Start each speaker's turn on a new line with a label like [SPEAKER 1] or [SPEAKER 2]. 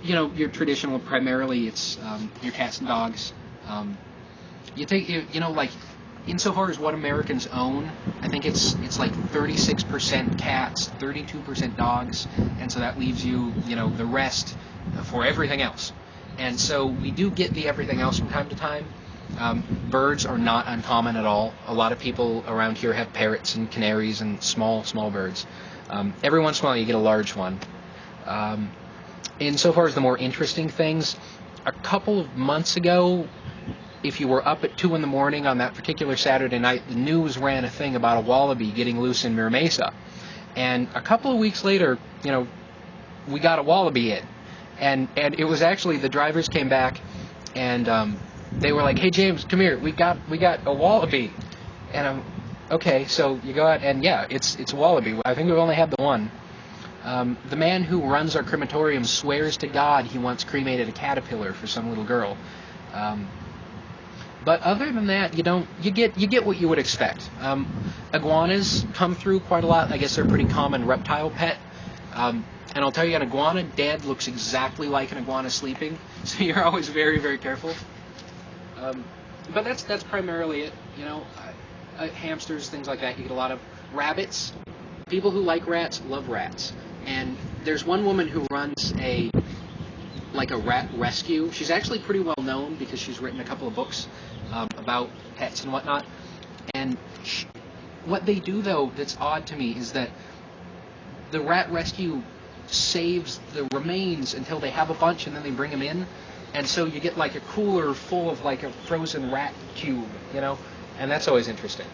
[SPEAKER 1] your traditional, primarily it's your cats and dogs. You take, like, insofar as what Americans own, I think it's like 36% cats, 32% dogs, and so that leaves you, the rest for everything else. And so we do get the everything else from time to time. Birds are not uncommon at all. A lot of people around here have parrots and canaries and small birds. Every once in a while you get a large one. Insofar as the more interesting things, a couple of months ago, if you were up at 2 in the morning on that particular Saturday night, the news ran a thing about a wallaby getting loose in Mira Mesa. And a couple of weeks later, we got a wallaby in. And it was actually, the drivers came back and they were like, "Hey James, come here, we got a wallaby." And I'm, okay, so you go out and yeah, it's a wallaby. I think we've only had the one. The man who runs our crematorium swears to God he once cremated a caterpillar for some little girl. But other than that, you get what you would expect. Iguanas come through quite a lot. I guess they're a pretty common reptile pet. And I'll tell you, an iguana dead looks exactly like an iguana sleeping, so you're always very, very careful. But that's primarily it. Hamsters, things like that. You get a lot of rabbits. People who like rats love rats. And there's one woman who runs a rat rescue. She's actually pretty well known because she's written a couple of books about pets and whatnot. And what they do, though, that's odd to me is that the rat rescue saves the remains until they have a bunch and then they bring them in. And so you get like a cooler full of like a frozen rat cube, and that's always interesting.